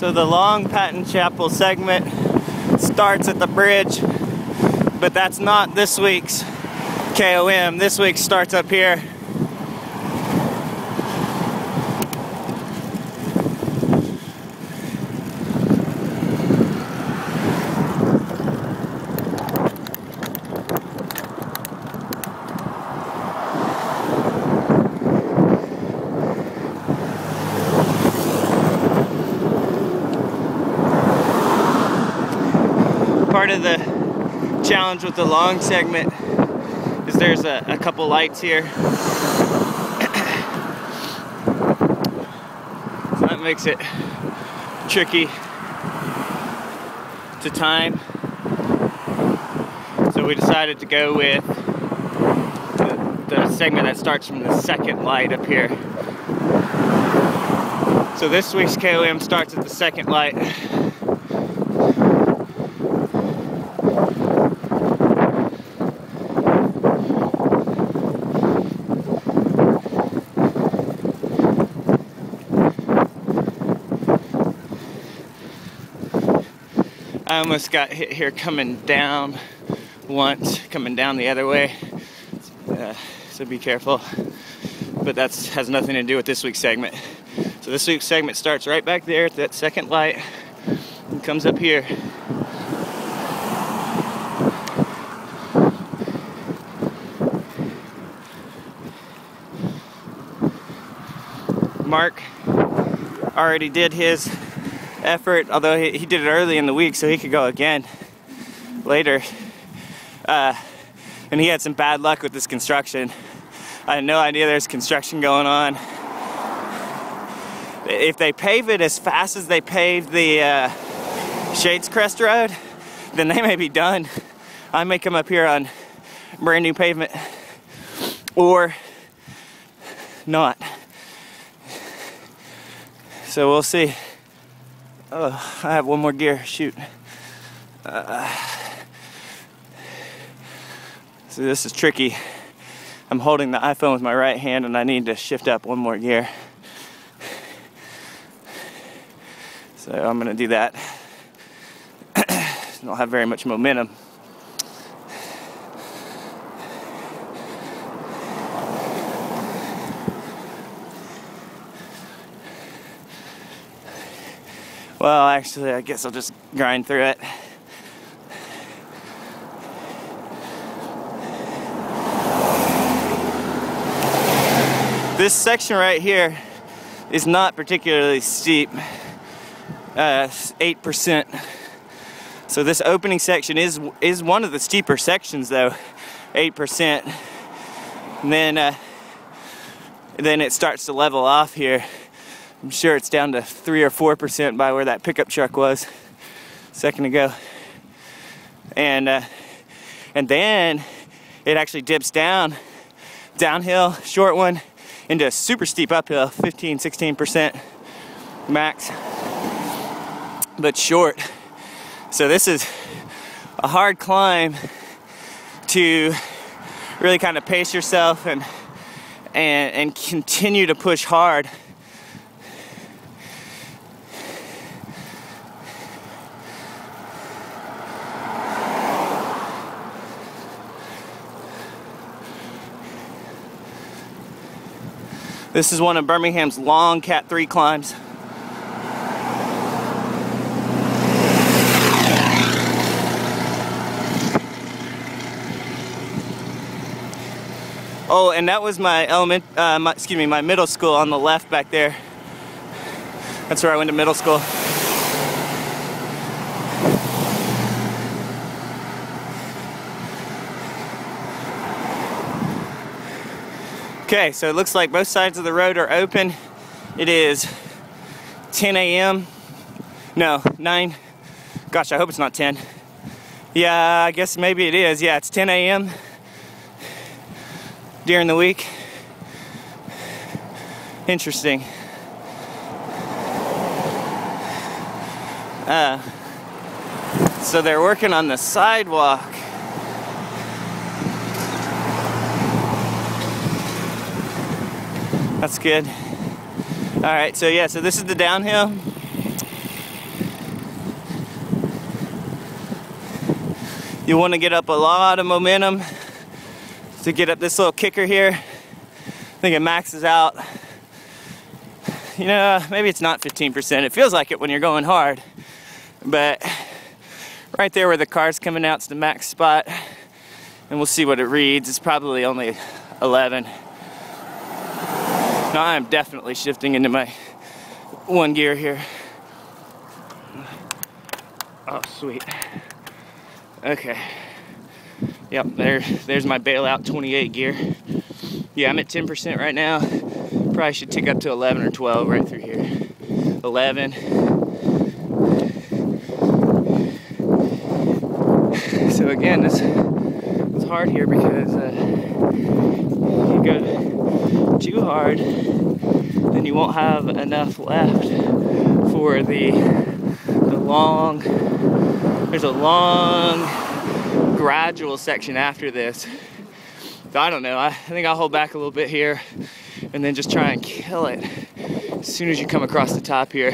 So the long Patton Chapel segment starts at the bridge, but that's not this week's KOM. This week starts up here. Part of the challenge with the long segment is there's a couple lights here. So that makes it tricky to time. So we decided to go with the segment that starts from the second light up here. So this week's KOM starts at the second light. I almost got hit here coming down once, coming down the other way, so be careful. But that has nothing to do with this week's segment. So this week's segment starts right back there at that second light and comes up here. Mark already did his effort, although he did it early in the week so he could go again later, and he had some bad luck with this construction. I had no idea there's construction going on. If they pave it as fast as they paved the Shades Crest Road, then they may be done. I may come up here on brand new pavement or not, so we'll see. Oh, I have one more gear, shoot. So this is tricky. I'm holding the iPhone with my right hand and I need to shift up one more gear. So I'm gonna do that. I don't have very much momentum. Well, actually, I guess I'll just grind through it. This section right here is not particularly steep, 8%. So this opening section is one of the steeper sections though, 8%. And then it starts to level off here. I'm sure it's down to 3 or 4% by where that pickup truck was a second ago. And then it actually dips downhill, short one, into a super steep uphill, 15-16% max, but short. So this is a hard climb to really kind of pace yourself and continue to push hard. This is one of Birmingham's long Cat 3 climbs. Oh, and that was my my middle school on the left back there. That's where I went to middle school. Okay, so it looks like both sides of the road are open. It is 10 a.m. No, 9. Gosh, I hope it's not 10. Yeah, I guess maybe it is. Yeah, it's 10 a.m. during the week. Interesting. So they're working on the sidewalk. That's good. Alright, so yeah, so this is the downhill. You want to get up a lot of momentum to get up this little kicker here. I think it maxes out, you know, maybe it's not 15%. It feels like it when you're going hard, but right there where the car's coming out is the max spot, and we'll see what it reads. It's probably only 11. Now I'm definitely shifting into my one gear here. Oh, sweet. Okay. Yep, there's my bailout 28 gear. Yeah, I'm at 10% right now. Probably should tick up to 11 or 12 right through here. 11. So again, it's hard here because you go too hard, then you won't have enough left for the long. There's a long gradual section after this. So I don't know. I think I'll hold back a little bit here, and then just try and kill it as soon as you come across the top here,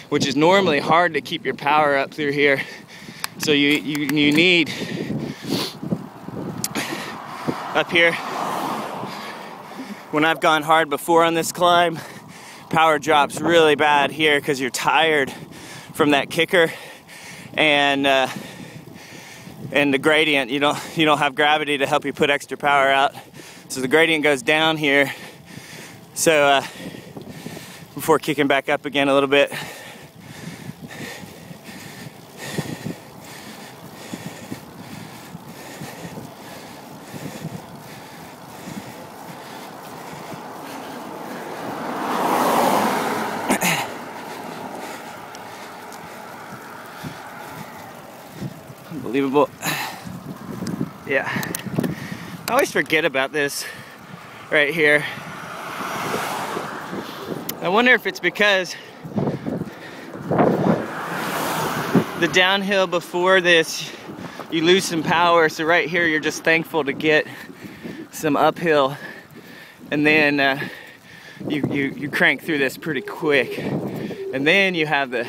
which is normally hard to keep your power up through here. So you need up here. When I've gone hard before on this climb, power drops really bad here because you're tired from that kicker and the gradient. You don't have gravity to help you put extra power out, so the gradient goes down here. So before kicking back up again a little bit. Unbelievable. Yeah. I always forget about this right here. I wonder if it's because the downhill before this, you lose some power, so right here you're just thankful to get some uphill, and then you crank through this pretty quick, and then you have the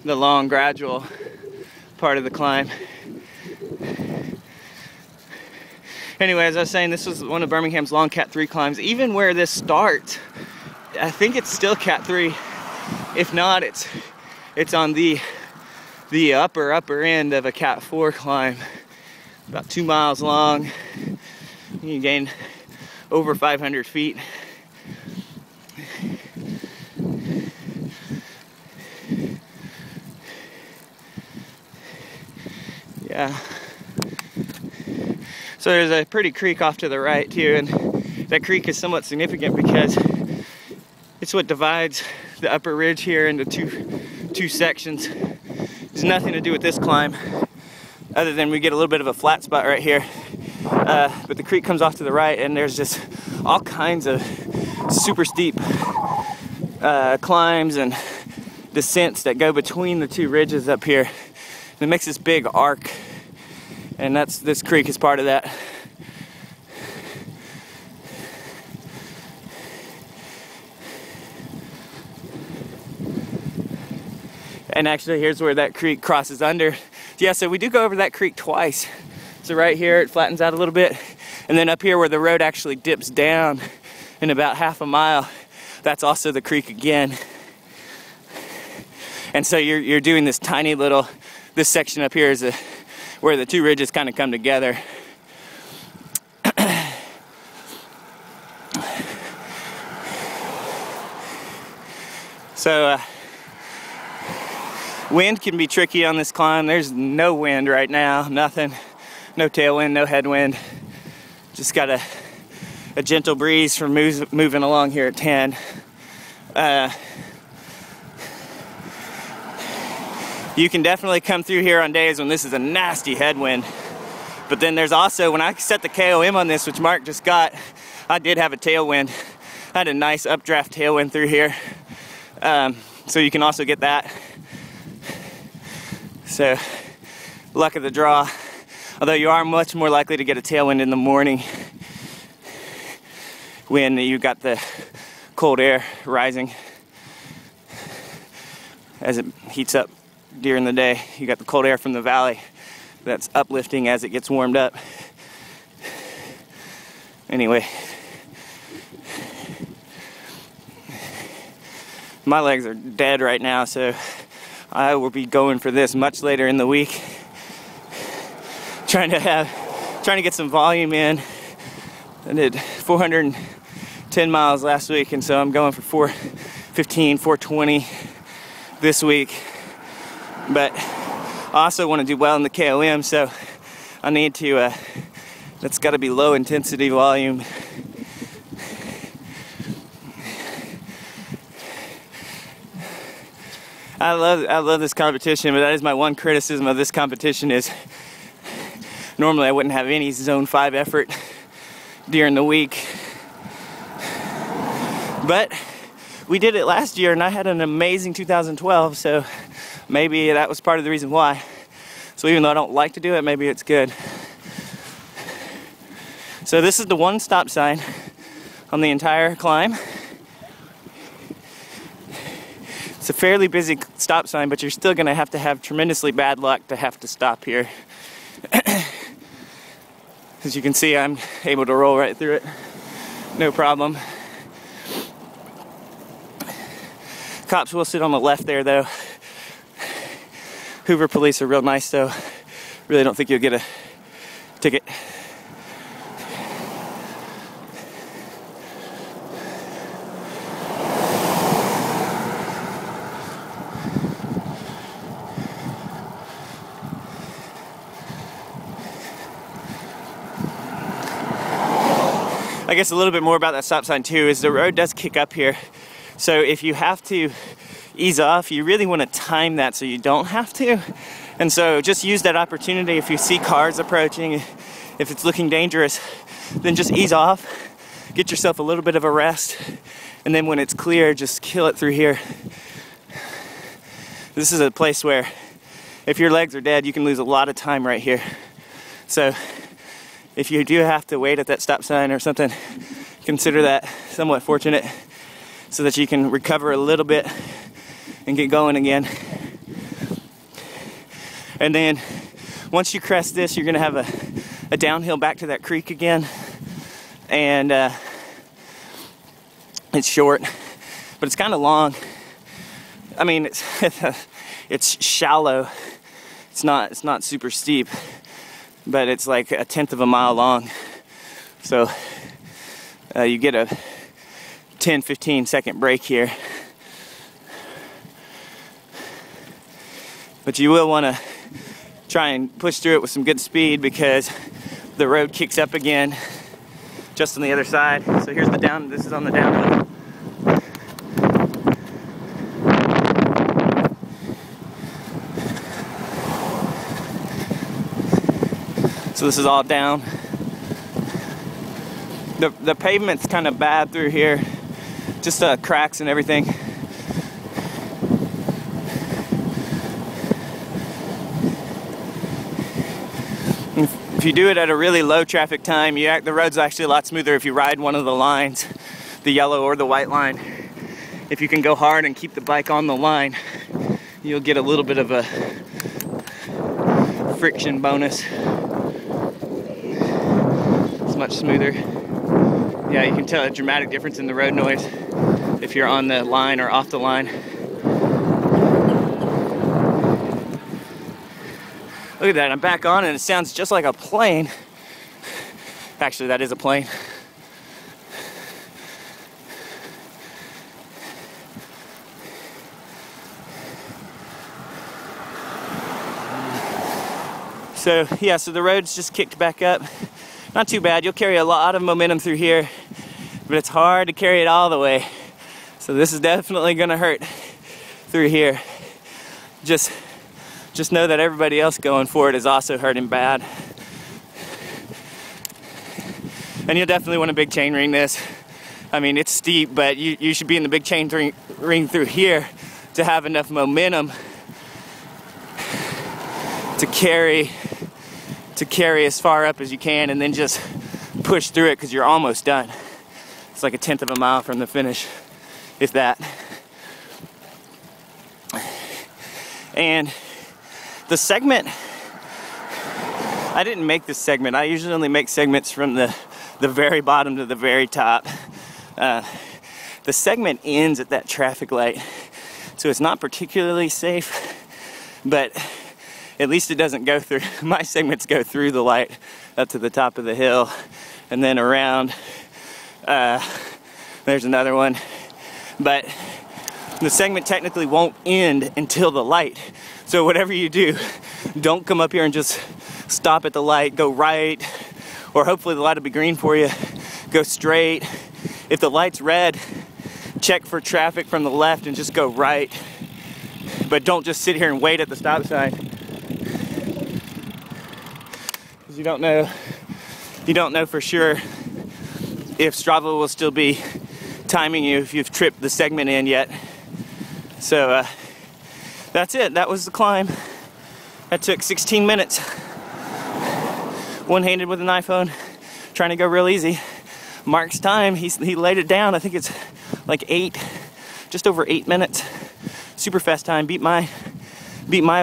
long gradual part of the climb. Anyway, as I was saying, this was one of Birmingham's long Cat 3 climbs. Even where this starts, I think it's still Cat 3. If not, it's on the upper end of a Cat 4 climb. About 2 miles long. You gain over 500 feet. Yeah. So there's a pretty creek off to the right here, and that creek is somewhat significant because it's what divides the upper ridge here into two sections. It's nothing to do with this climb, other than we get a little bit of a flat spot right here. But the creek comes off to the right, and there's just all kinds of super steep climbs and descents that go between the two ridges up here. And it makes this big arc, and this creek is part of that. And actually, here's where that creek crosses under. Yeah, so we do go over that creek twice. So right here, it flattens out a little bit. And then up here where the road actually dips down in about half a mile, that's also the creek again. And so you're doing this tiny little, this section up here is where the two ridges kind of come together. So wind can be tricky on this climb. There's no wind right now, nothing. No tailwind, no headwind. Just got a gentle breeze from moving along here at 10. You can definitely come through here on days when this is a nasty headwind. But then there's also, when I set the KOM on this, which Mark just got, I did have a tailwind. I had a nice updraft tailwind through here. So you can also get that. So, luck of the draw. Although you are much more likely to get a tailwind in the morning when you got the cold air rising. As it heats up during the day, you got the cold air from the valley that's uplifting as it gets warmed up. Anyway, my legs are dead right now, so I will be going for this much later in the week. Trying to get some volume in. I did 410 miles last week, and so I'm going for 415, 420 this week. But I also want to do well in the KOM, so I need to, that's got to be low intensity volume. I love this competition, but that is my one criticism of this competition is normally I wouldn't have any zone 5 effort during the week. But we did it last year and I had an amazing 2012, so maybe that was part of the reason why. So even though I don't like to do it, maybe it's good. So this is the one stop sign on the entire climb. It's a fairly busy stop sign, but you're still going to have tremendously bad luck to have to stop here. As you can see, I'm able to roll right through it, no problem. Cops will sit on the left there though. Hoover police are real nice though. Really don't think you'll get a ticket. I guess a little bit more about that stop sign too is the road does kick up here. So if you have to ease off, you really want to time that so you don't have to. And so just use that opportunity if you see cars approaching, if it's looking dangerous, then just ease off, get yourself a little bit of a rest, and then when it's clear, just kill it through here. This is a place where if your legs are dead, you can lose a lot of time right here. So if you do have to wait at that stop sign or something, consider that somewhat fortunate so that you can recover a little bit and get going again. And then once you crest this, you're gonna have a downhill back to that creek again. And it's short, but it's kind of long. I mean, it's shallow. It's not super steep, but it's like 1/10 of a mile long. So you get a 10-15 second break here. But you will want to try and push through it with some good speed because the road kicks up again just on the other side. So here's the down, this is on the downhill. So this is all down. The pavement's kind of bad through here, just cracks and everything. If you do it at a really low traffic time, the road's actually a lot smoother if you ride one of the lines, the yellow or the white line. If you can go hard and keep the bike on the line, you'll get a little bit of a friction bonus. It's much smoother. Yeah, you can tell a dramatic difference in the road noise if you're on the line or off the line. Look at that, I'm back on and it sounds just like a plane. Actually, that is a plane. So yeah, so the road's just kicked back up. Not too bad, you'll carry a lot of momentum through here, but it's hard to carry it all the way. So this is definitely gonna hurt through here. Just know that everybody else going for it is also hurting bad. And you'll definitely want to big chain ring this. I mean, it's steep, but you should be in the big chain ring through here to have enough momentum to carry as far up as you can and then just push through it because you're almost done. It's like 1/10 of a mile from the finish, if that. And the segment I didn't make this segment. I usually only make segments from the very bottom to the very top. The segment ends at that traffic light, so it's not particularly safe, but at least it doesn't go through. My segments go through the light up to the top of the hill and then around. There's another one, but the segment technically won't end until the light. So whatever you do, don't come up here and just stop at the light. Go right, or hopefully the light will be green for you. Go straight. If the light's red, check for traffic from the left and just go right. But don't just sit here and wait at the stop sign, because you don't know for sure if Strava will still be timing you if you've tripped the segment in yet. So that's it. That was the climb. That took 16 minutes. One-handed with an iPhone, trying to go real easy. Mark's time, he laid it down. I think it's like just over 8 minutes. Super fast time. Beat my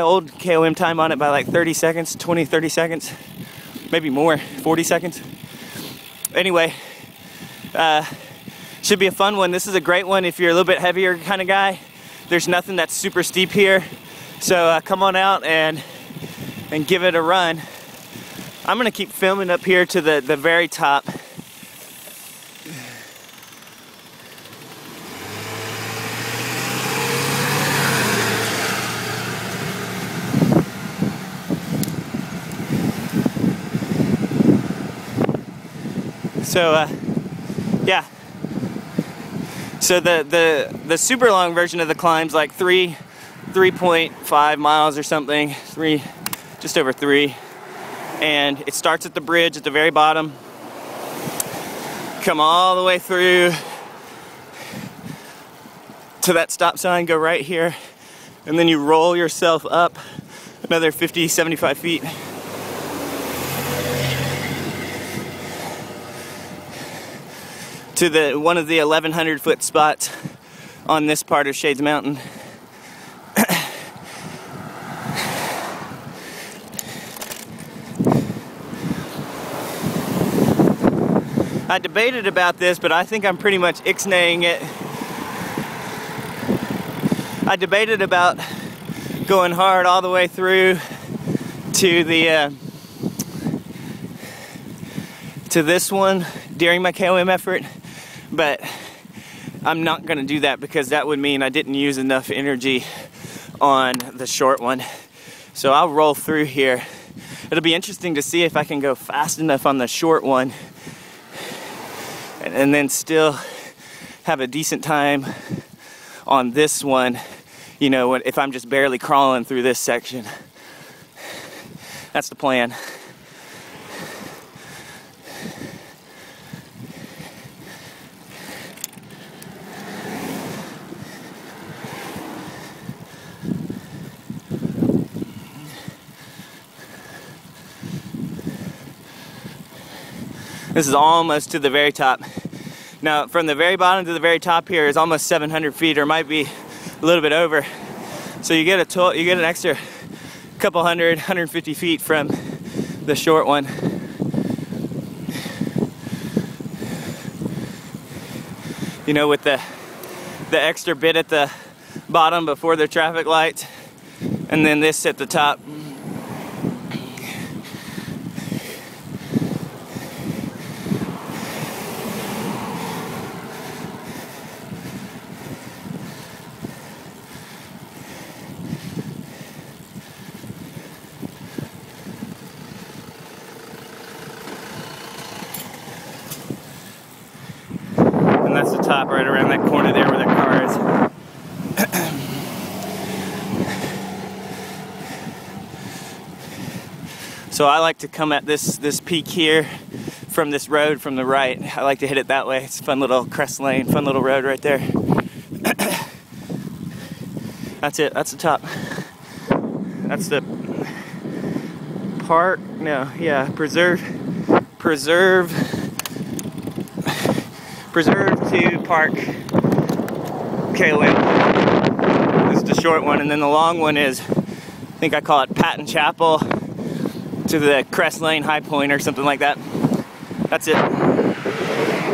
old KOM time on it by like 30 seconds, 20, 30 seconds, maybe more, 40 seconds. Anyway, should be a fun one. This is a great one if you're a little bit heavier kind of guy. There's nothing that's super steep here, so come on out and give it a run. I'm gonna keep filming up here to the very top. So yeah. So the super long version of the climb's like 3.5 miles or something, just over 3. And it starts at the bridge at the very bottom, come all the way through to that stop sign, go right here, and then you roll yourself up another 50, 75 feet. To one of the 1,100 foot spots on this part of Shades Mountain. I debated about this, but I think I'm pretty much ixnaying it. I debated about going hard all the way through to this one during my KOM effort, but I'm not going to do that because that would mean I didn't use enough energy on the short one. So I'll roll through here. It'll be interesting to see if I can go fast enough on the short one and then still have a decent time on this one, you know, if I'm just barely crawling through this section. That's the plan. This is almost to the very top. Now, from the very bottom to the very top here is almost 700 feet, or might be a little bit over. So you get an extra couple 150 feet from the short one. You know, with the extra bit at the bottom before the traffic lights, and then this at the top. That's the top, right around that corner there where that car is. So I like to come at this peak here from this road from the right. I like to hit it that way. It's a fun little crest lane, fun little road right there. That's it, that's the top. That's the park, no, yeah, preserve to park KOM. This is the short one, and then the long one is, I think I call it Patton Chapel. to the crest lane high point or something like that. That's it.